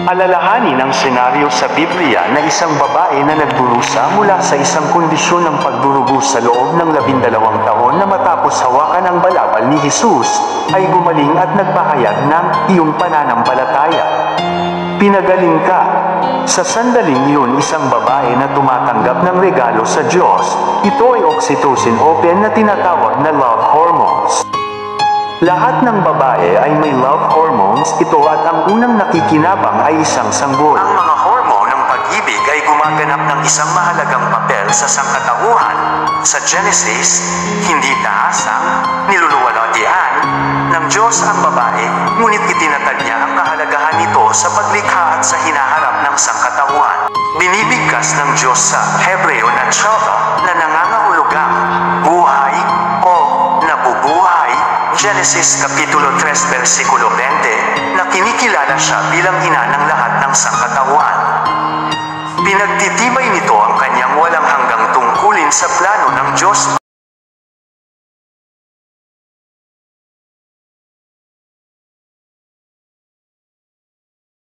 Alalahanin ang senaryo sa Biblia na isang babae na nagdurusa mula sa isang kondisyon ng pagdurugo sa loob ng 12 taon na matapos hawakan ang balabal ni Jesus, ay gumaling at nagpahayag ng iyong pananampalataya. Pinagaling ka. Sa sandaling iyon, isang babae na tumatanggap ng regalo sa Diyos, ito ay oxytocin open na tinatawag na love hormones. Lahat ng babae ay may love hormones ito at ang unang nakikinabang ay isang sanggol. Ang mga hormone ng pag-ibig ay gumaganap ng isang mahalagang papel sa sangkatauhan. Sa Genesis, hindi taasang, niluluwalhatian ng Diyos ang babae, ngunit itinatag niya ang kahalagahan nito sa paglikha at sa hinaharap ng sangkatauhan. Binibigkas ng Diyos sa Hebreo na tsaka na nangangahulugang buhay o nabubuhay. Genesis Kapitulo 3 versikulo 20, na kinikilala siya bilang ina ng lahat ng sangkatauhan. Pinagtitibay nito ang kanyang walang hanggang tungkulin sa plano ng Diyos.